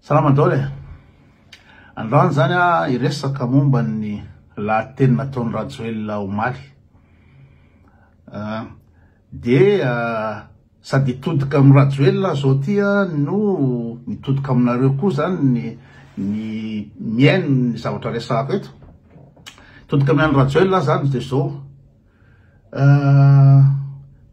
Salama dole. Androany zany iresaka momba ny lahateny nataon'ny Rajoelina omaly. Sady itodika amin'ny Rajoelina zao tia no mitodika aminareo koa zany ny miaino ny zavatra resaka eto. Itodika amin'ny Rajoelina zany de zao.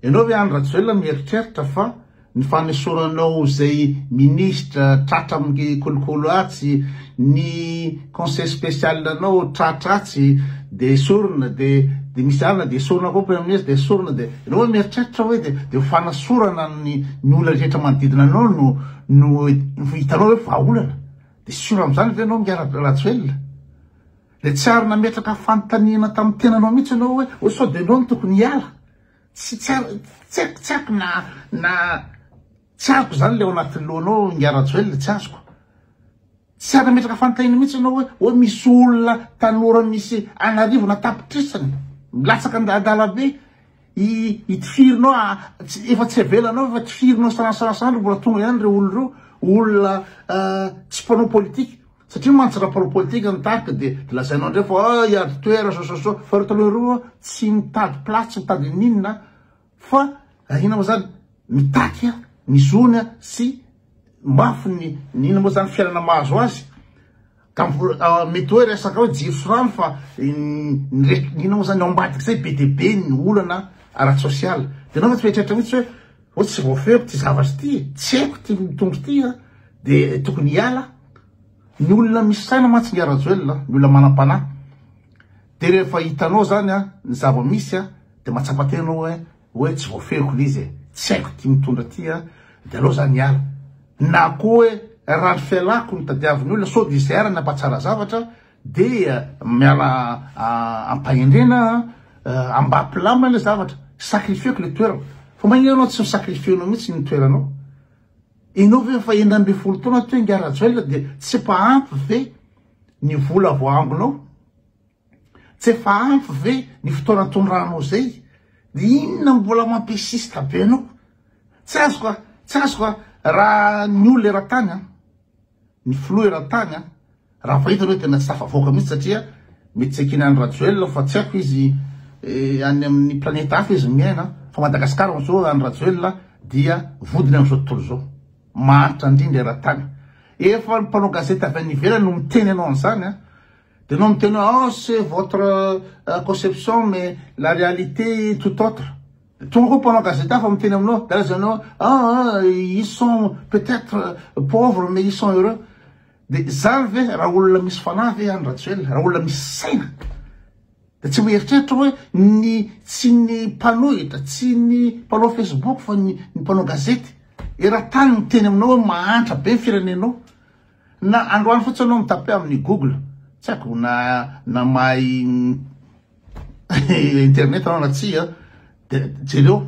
Ianao ve any Rajoelina mieritreritra fa ny fanesoranao zay ministra tratra amin'ny kolokolo atsy, ny conseil spécial nanao tratratsy, de sorona de misy alina de sorona koa premier ministre de sorona de ianao mieritreritra hoe de fanasorana ny olona rehetra manodidina anao no hitanao hoe vahaolana. De sura am'izany ve anao miara Rajoelina? Le tsy ary nametraka fanontaniana tamin'ny tenanao mihitsy anao hoe sao de anao no tokony hiala. Tsy haiko tsy azoko zany le ao anatin'ny lohanao miara Rajoelina, tsy azoko. Tsy ary nametraka fanontaniana mihitsy anao hoe misy olona tanora misy Anarivo natapitrisany, milatsaka an-dalabe, itifirinao efa tsy avelanao efa tifirinao sanasandro mbola tonga ihany reo olona reo, olona tsy mpanao politika. Satria mantsara mpanao politika nitarika de lazainao ndray fa iady toera so fa reo taloha reo tsy mitady place, tsy mitady ninona fa ina moa zany mitaky ny zony sy mafy ny ina moa zany fiainana mahazo azy. Mety hoe resaka hoe jiro sy rano fa ina moa zany ao ambadiky zay be de be ny olana ara-tsosialy. De anao fa tsy mieritreritra mihitsy hoe tsy voafehiko ty zavatra ty, tsy haiko ty mitondro ty de tokony hiala. Ny olona misy saina mantsy ny Rajoelina, ny olona manam-panahy. De rehefa hitanao zany ny zava-misy de matsapatenao hoe tsy voafehiko lizy, tsy haiko ty mitondra ty de aleo zany hiala. Na koa hoe raha fialako ny tadiavin'ny olona sao de izay arany ampatsara zavatra de miala ampahendrena ambapilama le zavatra, sacrifieko le toerana. Fa magnino anao tsy sacrifienao mihitsy ny toeranao? Ianao ve fa 12 taona toy ny Rajoelina de tsy efa ampy ve ny vola voambonao? Tsy efa ampy ve ny fotoana tondranao zay? De inona mbola mampesista be anao? Tsy azoko raha ny olona eran-tany ny filoha eran-tany raha fahitana hoe tena tsy tafavoaka mihitsy satria mety tsy hakinany Rajoelina fa tsy haiko izy any amin'ny planeta hafa izy miaina fa Madagasikara am'izao any Rajoelina dia vodiny am'izao tontolo zao. Mahantra indrindra eran-tany. Efa ny mpanao gazety avy any ivelany no miteny anao an'izany de anao miteny c'est votre conception mais la réalité tout autre. Tonga koa mpanao gazety hafa miteny aminao de anao ils sont peut-être pauvres mais ils sont heureux. De zany ve raha olona misy fanahy ve any Rajoelina, raha olona misy saina de tsy mieritreritra hoe tsy ny mpanohitra, tsy ny mpanao Facebook fa ny mpanao gazety eran-tany miteny aminao hoe mahantra be firenenao. Na androany fotsiny anao mitape amin'ny Google, tsy haiko na mahay internet anao na tsy de jereo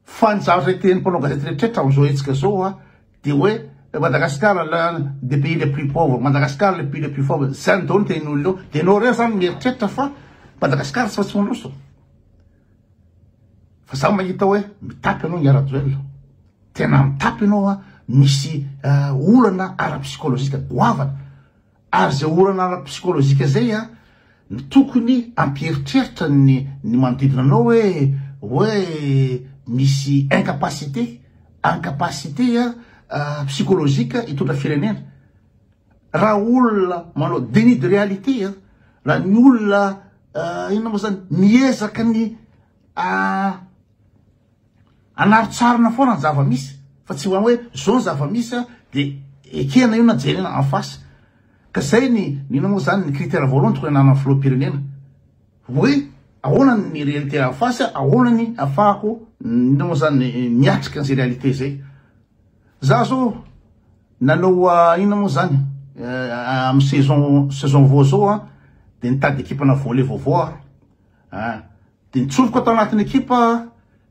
fa ny zavatra teny mpanao gazety rehetrrehetra am'izao hetsika zao de hoe Madagascar des pays les plus pauvres, Madagascar le pays les plus pauvres. Zany daholo teny olona de anao reo zany mieritreritra fa Madagascar tsy fa tsy mandroso. Fa za mahita hoe mitapy anao ny Rajoelina. Tena mitapy anao misy olana ara-psikolozika goavana. Ary zay olana ara-psikolozika zay tokony ampieritreritra ny manodidina anao hoe misy incapacité psykolozika hitondra firenena. Raha olona manao déni de réalité raha ny olona ina moa zany miezaka ny anarotsarana foana ny zava-misy fa tsy hoe zao ny zava-misy de ekena io na jerena en face. Ka zay ina moa zany ny critère voalohany tokony hanana filoham-pirenena hoe ahoana ny réalité en face, ahoana ny ahafahako ina moa zany miatrika an'izay réalité zay. Za zao nanao ina moa zany amin'ny saison vao zao de nitady ekipana volley vaovao de nitsoviko atao anatin'ny ekipa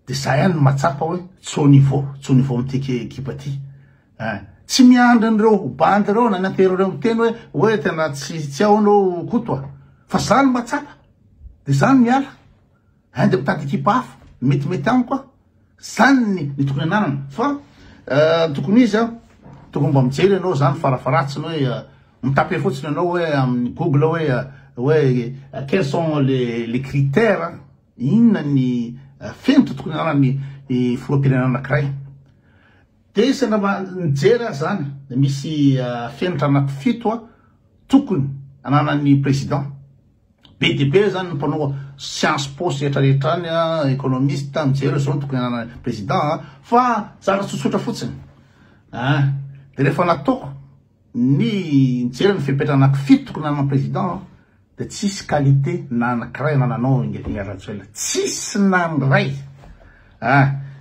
de za ihany matsapa hoe tsy haut niveau am'ty ekipa ty. Tsy miandry an'ireo bandy reo na natero reo miteny hoe tena tsy ao anao kotoa fa zany matsapa de zany miala de mitady ekipa hafa metimety amiko zany ny tokony ananana fa tokony izy tokony mba mijery ianao zany farafaratsiny hoe mitape fotsiny ianao hoe amin'ny Google hoe quels sont les critères inona ny fenitra tokony ananany filoham-pirenena anankiray. De sena mijery zany de misy fenitra anaky 7 tokony ananany président. Be dia be zany mpanao science po rehetra rehetra any économiste mijery zao tokony ananany président fa zara tsotsotra fotsiny. De rehefa nataoko ny mijery ny fepetra anaky 7 tokony ananany président de tsisy qualité na anankiray nananao Rajoelina, tsisy na ray.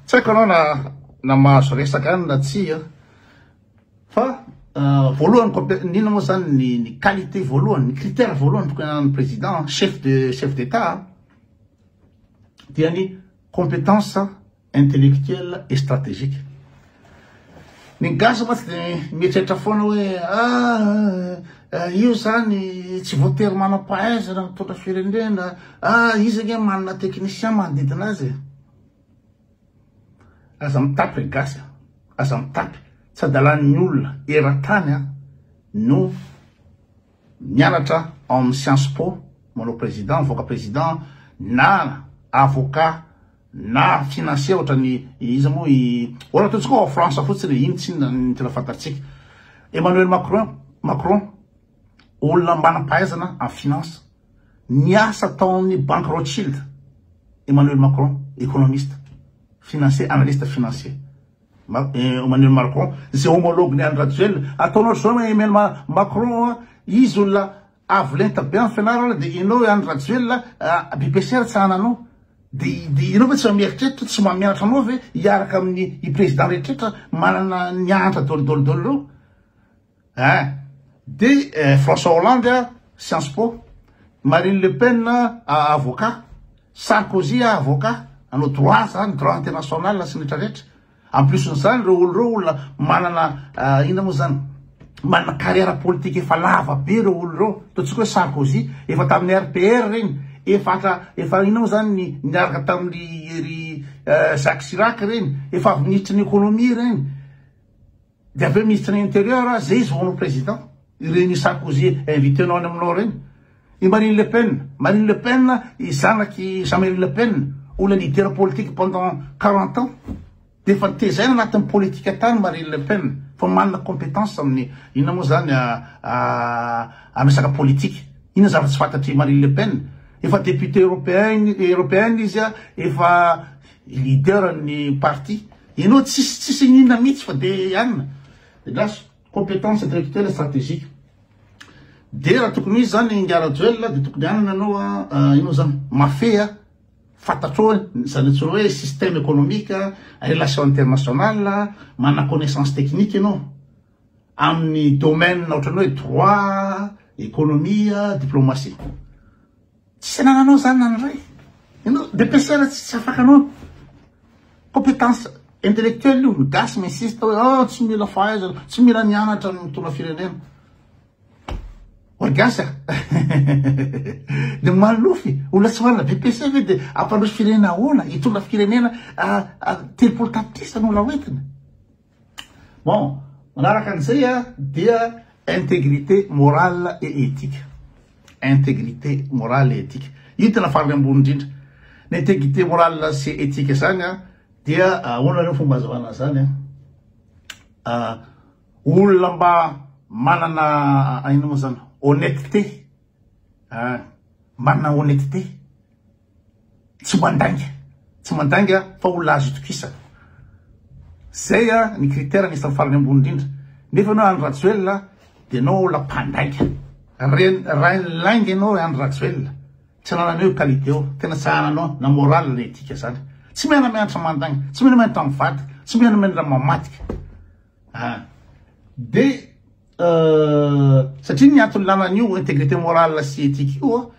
Tsy haiko anao na mahazo resaka any na tsy fa voalohany nina moa zany ny qualité voalohany, ny critère voalohany tokony ananany président chef d'État dia ny compétence intellectuelle et stratégique. Ny gasy matsy de mietrehitra foana hoe io zany tsy voatery manam-pahaizana mitondra firenena, izy anie manana technicien manodidina azy. Aza mitapy gasy, aza mitapy tsy adalan'ny olona eran-tany no mianatra amin'ny science po manao président, avoka président na avocat na financier ohatrany izy moa ora ataontsika ao France fotsiny iny tsy ny tena fantatsika. Emmanuel Macron olona manam-pahaizana en finance, niasa tao amin'ny Banque Rothschild. Emmanuel Macron économiste financier, analyste financier. Emmanuel Macron zay homologue ny Andry Rajoelina ataonao zao Emmanuel Macron izy olona avolenta be amin'ny fianarana de inao Andry Rajoelina BPCR tsy ananao de inao tsy mieritreritra tsy mianatra anao ve hiaraka amin'ny président rehetrrehetra manana nianatra dolo de François Hollande Sciences Po, Marine Le Pen avocat, Sarkozy avocat, anao droit zany droit international sy rehetrarehetra. En plus n'izany reo olona manana ina moa zany manana carrière politique efa lava be reo olo reo. Ataontsika hoe Sarkozy efa tamin'ny RPR reny, efa ina moa zany niaraka tamin'ny Jacques Chirac reny, efa ministre ny économie reny, de aveo ministre ny intérieur zay izy voanao président. Ireny Sarkozy invité anao aminao reny. I Marine Le Pen izanaky Jean-Marie Le Pen olona leader politique pendant 40 ans. De fa tezaina anatin'ny politika tany Marine Le Pen fa manana compétence amin'ny inona moa zany amesaka politique. Inona zava tsy fantatry Marine Le Pen, efa député européenne izy efa leader ny parti. Ianao tsisy inona mihitsy fa de anina. Laso compétence intellectuelle stratégique. De raha tokony izy zany Andry Rajoelina de tokony anana anao ino zany mafia fantatrao zany antsoina hoe système économique, relation internationale, manana connaissance technique ianao amin'ny domaine ohatran'ny hoe droit, économie, diplomatie. Tsy nananao zany naniray. Ianao DPCR tsy afaka anao. Compétence intellectuelle io gasy m'insiste hoe tsy mila fahaizana, tsy mila nianatra mitondra firenena. Orgasy de malofy olona tsy manana BPC ve de ampandroso firenena ahoana hitondra firenena 30 tapitrisa no lahoentina. Bon, manaraka an'izay dia intégrité morale et éthique. Intégrité morale et éthique. Io tena farany ambony indrindra. L'intégrité morale sy éthique zany dia ahoana reo fomba azavana zany olona mba manana ino moa zany honnêteté, manana honnêteté, tsy mandanga fa olona azo itokisana. Zay ny critère nisy farany ambony indrindra. Nefa anao Andry Rajoelina de anao olona mpandanga. Raha lainga anao Andry Rajoelina tsy nananao qualité eo, tena tsy ananao na morale na éthique zany. Tsy mihana mianatra mandanga, tsy mihana mianatra mivadika, tsy mihana mianatra mamatika. De satria ny antony lanan'io intégrité morale sy éthique io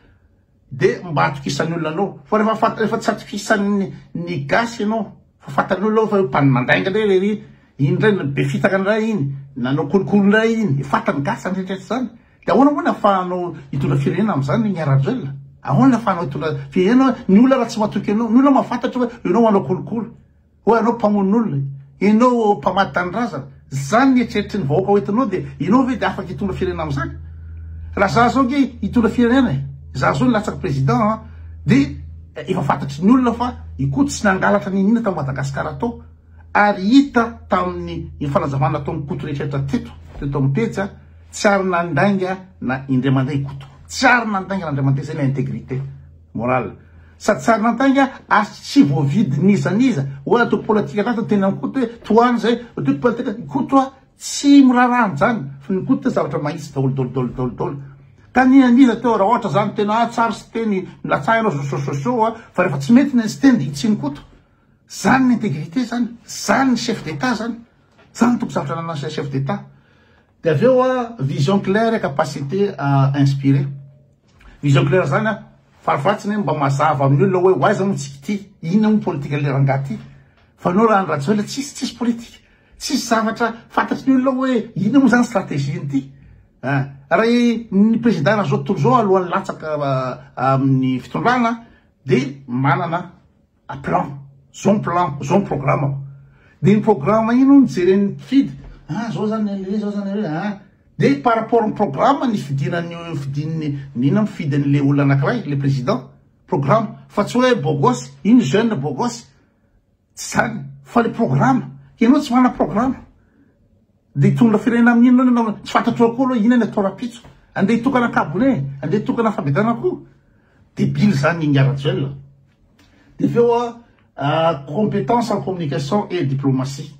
de mba atokisan'ny olona anao. Fa rehefa tsy atokisan'ny ny gasy ianao, fa fantan'olona fa mpany mandainga ry iny ndray be fitaka ndray iny, nanao kolokolo ndray iny, fantany gasy andrehetra zany. De ahoana moa nahafahanao hitondra firenena am'izany ny Andry Rajoelina? Ahoana nahafahanao hitondra firenena? Ny olona raha tsy mahatoky anao, ny olona mahafantatra hoe ianao manao kolokolo, hoe anao mpamono olona, ianao mpamaty tanindrazana, zany nieritreritry ny vahoaka hoentinao dia ianao ve dia afaka hitondra firenena amin'izany raha za zao nge hitondra firenena za zao nilatsaka président dia efa fantatry ny olona fa ikoty tsy nangalatra ninina tao Madagasikara atao ary hita tamin'ny fanazavana ataon'ny koto rehetrrehetra teto amin'ny pejy tsy ary nandainga na indray mandeha ikoto tsy ary nandainga na indray mandeha zay ny intégrité morale sady tsy ary nandainga ary tsy voavidy nizaniza hoe atao politika tata tena mikoto hoe toany zay atao politika ikoto tsy mirarahany zany fa ny koto zavatra mahitsy daholo ka nianiza teo raha ohatra zany tena tsara sy teny milatsahinao sosososo fa rehefa tsy mety sy teny dia tsy mikoto zany ny intégrité zany ny chef d'état zany toko zavatra nanana chef d'état dia avy eo vision claire capacité à inspirer vision claire zany farafatsiny mba mazava amin'ny olona hoe hoaiza mo tsika ty inona mo politika le rangaty fa anao raha nyratsoela tsisy politika tsisy zavatra fantatry ny olona hoe inona mo zany stratégie nyty raha ny président zao tontolo zao alohan'ny latsaka amin'ny fitondrana dia manana plan zao programme dia ny programme ino mijeren'ny fidy zao zany zao zany dia par rapport ny programme ny fidinina mifidy le olona anankiray le président programme fa tsy hoe bogosy iny jeune bogosy tsy zany fa le programme ianao tsy mana programme dia hitondra firenena amin'inona tsy fantatro akoho aloha ina ny atao rapitso andeha hitokana kabone andeha hitokana fabedana koa débile zany ingaraduel dia avy eo compétence en communication et diplomatie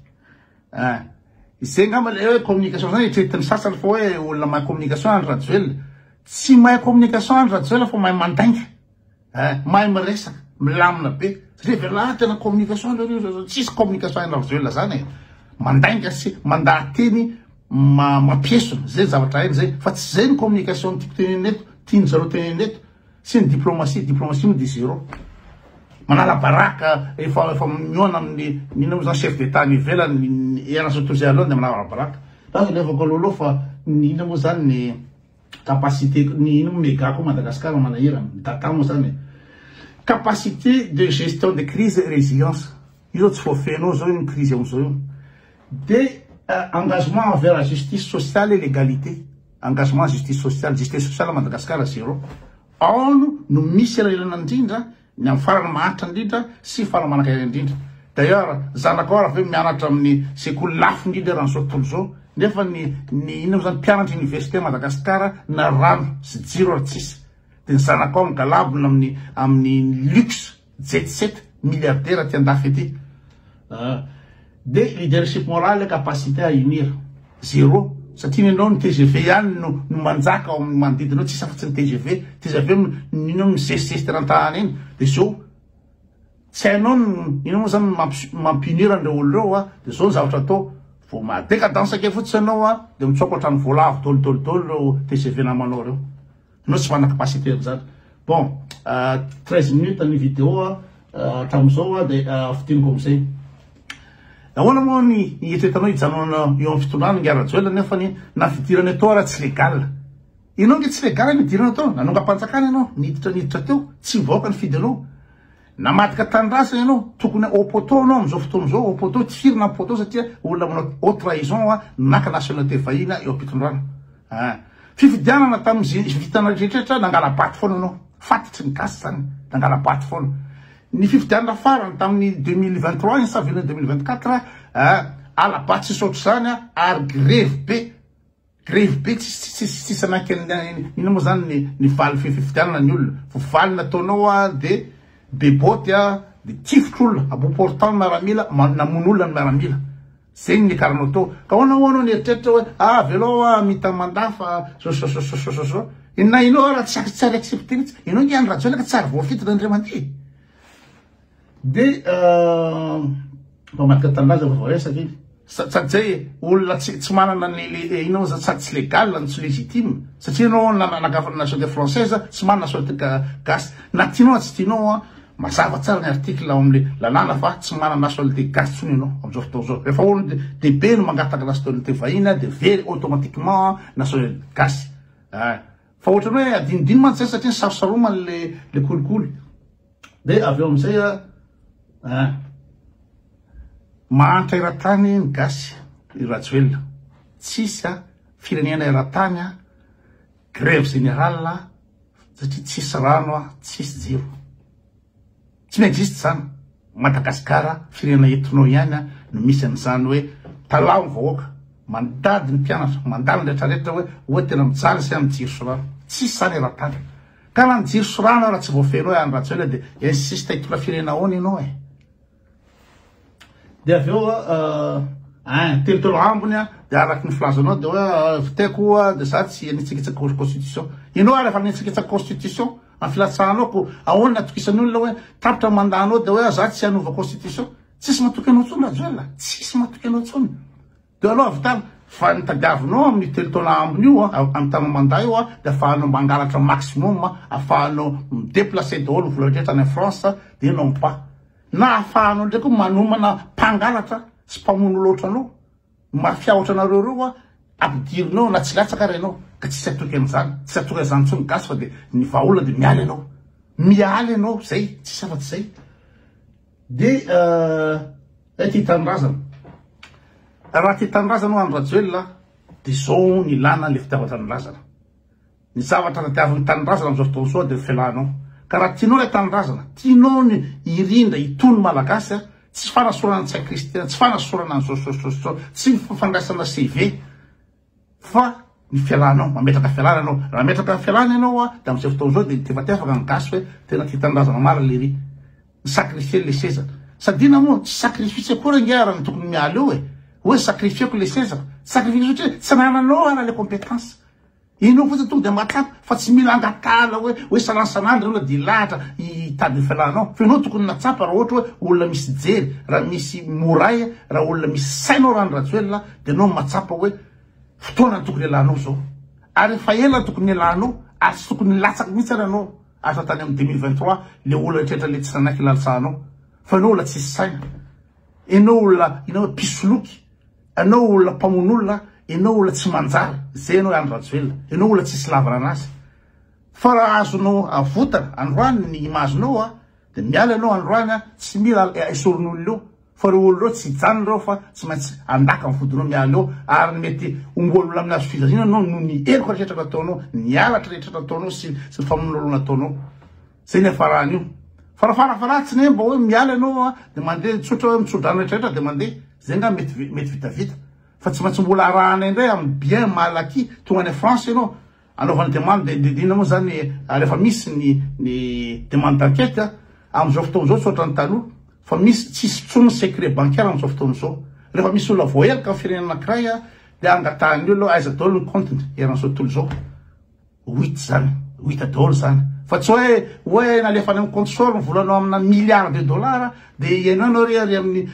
izay ngamba le hoe communication zany eritreretiny sasany fa hoe olona mahay communication any raduel tsy mahay communication any raduel fa mahay mandainga mahay miresaka milamina be satria verla tena communication tsisy communication any raduel zany mandainga sy mandahateny mampiesona zay zavatra hainy zay fa tsy zay ny communication tiako teneneto tiany zareo teneneto sy ny diplomatie mo de zéro manala baraka efa mioana amin'ny nina mo zany chef d'état ny ivelany erasotozy aloha dia manala baraka fa levako aloloha fa nina mo zany ny capacité ny ino mo méga koa Madagasikara manahirana mitata mo zany capacité de gestion de crise et résilience io zao tsy voafenao zao iny crise am'izao io de engagement envers la justice sociale et l'égalité engagement justice sociale à Madagasikara zéro ano no misy elaelana indrindra ny amin'ny farany mahantra indrindra sy farany manakairay indrindra d'ailleurs zanako raha ve mianatra amin'ny sekoly lafo indrindra raha n'izao tontolo zao nefa ny ino zany mpianatra université Madagasikara na rano sy jiro ary tsisy dia ny zanako migalabona amin'ny luxe jet set milliardaire ty andafy ety de leadership morale capacité à unir zéro satria nenao ny TGV ihany no manjaka ao amin'ny manodidinao tsisy afa-tsy ny TGV nino misesisesy rantahana iny dia zao tsy hainao ino moa zany mampinira an'ireo olon'ireo dia zao ny zavatra atao vo madécadence ake fotsy anao dia mitsokotra ny voalavo dolo TGV namanao reo anao tsy mana capacité zany bon 13 minutes ny vidéo hatramin'izao dia fitiniko amin'izay ahoana moa ny eritreretanao hijanona eo amin'ny fitondrana ny arajoela nefa ny nafidirana atao raha tsy legal ianao nge tsy legal nidirana atao nanonga-panjakana ianao niditra teo tsy mivaoaka ny fidy anao namadika tandrasa ianao tokony opoto anao amin'izao fotoana zao opoto tifirina opoto satria olona manao haute trahison naka nationalité vahiny eo am-pitondrana fifidianana tamin'ny vitana rehetrrehetra nangala-baty foana anao fatitry ny gasy zany nangala-baty foana ny fifidianana farany tamin'ny 2023 sa avril 2024 ala-baty sy sotro zany ary greve be tsisy anaky ino moa zany ny valy fifidianana ny olona fo valy nataonao dia beboty dia tifotr'olona aboportant miaramila namon'olona ny miaramila zay ny karanao tao ka hoanao ny eritreritra hoe velao mita mandafa so na inao raha tsy ary accepté mihitsy inao ny any rajoelaka tsara voafitana indray mandeha dia mamadika tandaza voaresaka iny sady zay olona tsy manana inao sady tsy légal ny tsy légitime satria anao nanagafana nationalité française tsy manana nationalité gasy na tianao tsy tianao mazava tsara ny article ao amin'le lalàna fa tsy manana nationalité gasy tsony ianao amin'izao fotoana zao rehefa olona dia be no mangataka nationalité vahiny dia very automatiquement nationalité gasy fa ohatrany hoe adinodino mantsy zay satria ny sarosaromany le kolikoly dia avy eo amin'izay mahantra iran-tany ny gasy Rajoelina tsisy firenena era-tany grève générale satria tsisy rano tsisy jiro. Tsy n'existe zany. Madagasikara firenena entinao ihany no misy an'izany hoe talao ny vahoaka mandady ny mpianatra mandalo ny rehetrarehetra hoe tena mijaly sy amin'ny jiro sy rano. Tsisy zany era-tany. Ka raha ny jiro sy rano raha tsy voafenao any Rajoelina dia insiste hitondra firenena ahoana ianao dia avy eo telotelo ambony dia araky ny filazanao dia hoe viteko dia za tsy nitsikitsaka constitution. Ianao rehefa nitsikitsaka constitution amin'ny filatsahanao ko ahoana atokisan'ny olona hoe tapitra mandanao dia hoe za tsy hanova constitution. Tsisy matoky anao tsony Rajoelina, tsisy matoky anao tsony. Dia alao avy tany fa nitadiavinao amin'ny telotelo ambony io amin'ny tany mandat io dia afahanao mangalatra maximum afahanao mideplacer daholo vola rehetra any France dia non pas. Na afahanao ndraiky manomana mpangalatra sy mpamono loatra anao mafiahotra anareo reo ampidirinao na tsy latsaka renao ka tsisy atoky an'izany tsy atoky an'izany tsony gasy fa dia ny vahaolona dia mialy ianao zay tsisy afa-tsy zay. Dia ty tanindrazana raha ty tanindrazana any Rajoelina dia zao ny ilana le fitiava-tanindrazana. Ny zavatra natiavin'ny tanindrazana amin'izao fotoana izao dia fialanao. Ka raha tianao ilay tanindrazana, tianao ny irindra itony malagasy tsy fanasorana tsy kristiana, tsy fanasorana ny zao, tsy fandraisana CV fa ny fialanao, mametraka fialana ianao. Raha metraka fialana ianao dia amin'izay fotoana izao dia tefatefaka ny gasy hoe tena ty tanindrazana mara lery sacrifier le seza. Sadina moa tsy sacrifice akory ngiara ny tokony mialy eo hoe sacrifieko le seza. Sacrifice satria tsy nananao ana le compétence. Ianao fotsiny tonga dia matsapa fa tsy mila angatala hoe sanandro olona dia lahatra hitady ny fialanao. Fa ianao tokony natsapa raha ohatra hoe olona misy jery, raha misy moray, raha olona misy sainao raha ny Rajoelina dia ianao matsapa hoe fotoana tokony ilanao zao. Ary efa ela tokony ilanao ary tsy tokony latsaka mihitsy ary ianao asa tany amin'ny 2023 le olona rehetra le tsy nanaky lalotsahanao. Fa ianao olona tsisy saina, ianao olona pisoloky, ianao olona mpamon'olona, ianao olona tsy manjary. Zay ianao any Rajoelina, ianao olona tsisy lavana anazy. Fa raha azonao avotana androany ny imazonao dia miala ianao androany tsy mila esorin'olona eo. Fa reo olo reo tsy hijanona reo fa tsy maintsy andaka amin'ny vodinao miala eo ary ny mety ombolona amin'ny azo fizazina anao no ny eriko rehetra nataonao, ny alatra rehetra nataonao sy ny famon'olona nataonao. Zay ny afarahany io. Fa raha farafaratsiny mba hoe miala ianao dia mandeha tsotra hoe mitsodrano rehetrarehetra dia mandeha. Zay nga mety vitavita. Fa tsy maintsy mbola arahana indray amin'ny bien malaky tonga any France ianao anaovana demande dina moa zany rehefa misy ny demande d'enquête amin'izao fotoana izao tsotra ny taloha fa misy tsisy tsony secret bancaire amin'izao fotoana izao. Rehefa misy olona voaelaka amin'ny firenena anankiray dia angatahany olo aiza daholo ny compteny eran'izao tontolo izao 8 zany 8 daholo zany. Fa tsy hoe nalefany amin'ny compte sort volanao amina milliard de dollars dia ianao ry amin'ny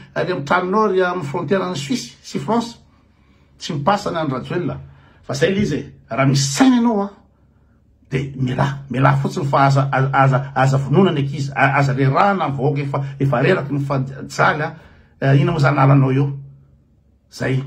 tranonao ry amin'ny frontière ny Suisse sy France. Tsy mipasana any Rajoelina. Fa zay le izy raha misy saina ianao dia mila fotsiny fa aza vononana ekizy, aza rerahana ny vahoaka efa reraky ny fajaly ina moa zany alanao eo. Zay.